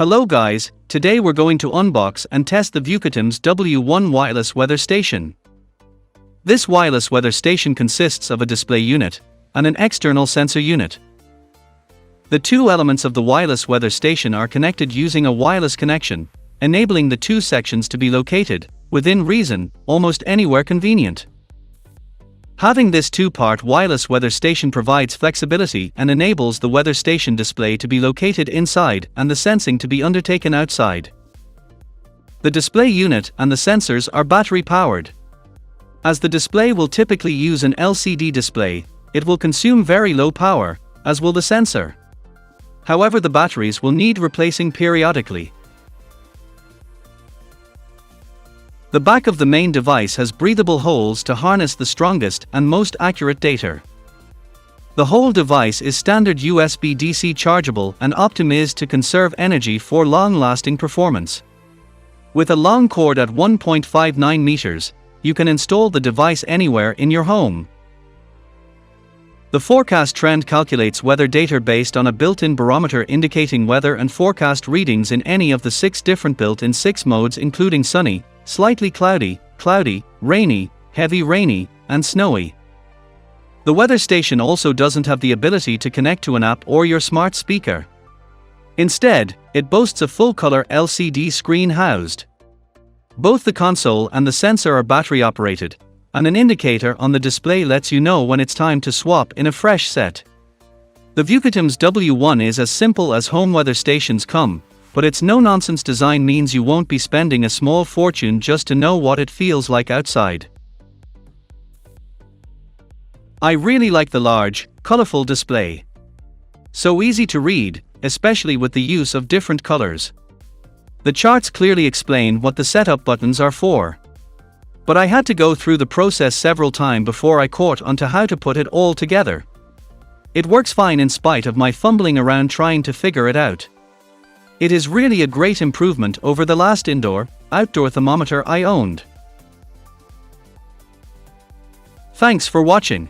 Hello guys, today we're going to unbox and test the Vucatimes W1 wireless weather station. This wireless weather station consists of a display unit and an external sensor unit. The two elements of the wireless weather station are connected using a wireless connection, enabling the two sections to be located, within reason, almost anywhere convenient. Having this two-part wireless weather station provides flexibility and enables the weather station display to be located inside and the sensing to be undertaken outside. The display unit and the sensors are battery-powered. As the display will typically use an LCD display, it will consume very low power, as will the sensor. However, the batteries will need replacing periodically. The back of the main device has breathable holes to harness the strongest and most accurate data. The whole device is standard USB DC chargeable and optimized to conserve energy for long-lasting performance. With a long cord at 1.59 meters, you can install the device anywhere in your home. The forecast trend calculates weather data based on a built-in barometer indicating weather and forecast readings in any of the 6 different built-in 6 modes including sunny, slightly cloudy, cloudy, rainy, heavy rainy, and snowy. The weather station also doesn't have the ability to connect to an app or your smart speaker. Instead, it boasts a full-color LCD screen housed. Both the console and the sensor are battery-operated, and an indicator on the display lets you know when it's time to swap in a fresh set. The Vucatimes W1 is as simple as home weather stations come, but its no-nonsense design means you won't be spending a small fortune just to know what it feels like outside. I really like the large, colorful display. So easy to read, especially with the use of different colors. The charts clearly explain what the setup buttons are for. But I had to go through the process several times before I caught on to how to put it all together. It works fine in spite of my fumbling around trying to figure it out. It is really a great improvement over the last indoor-outdoor thermometer I owned. Thanks for watching.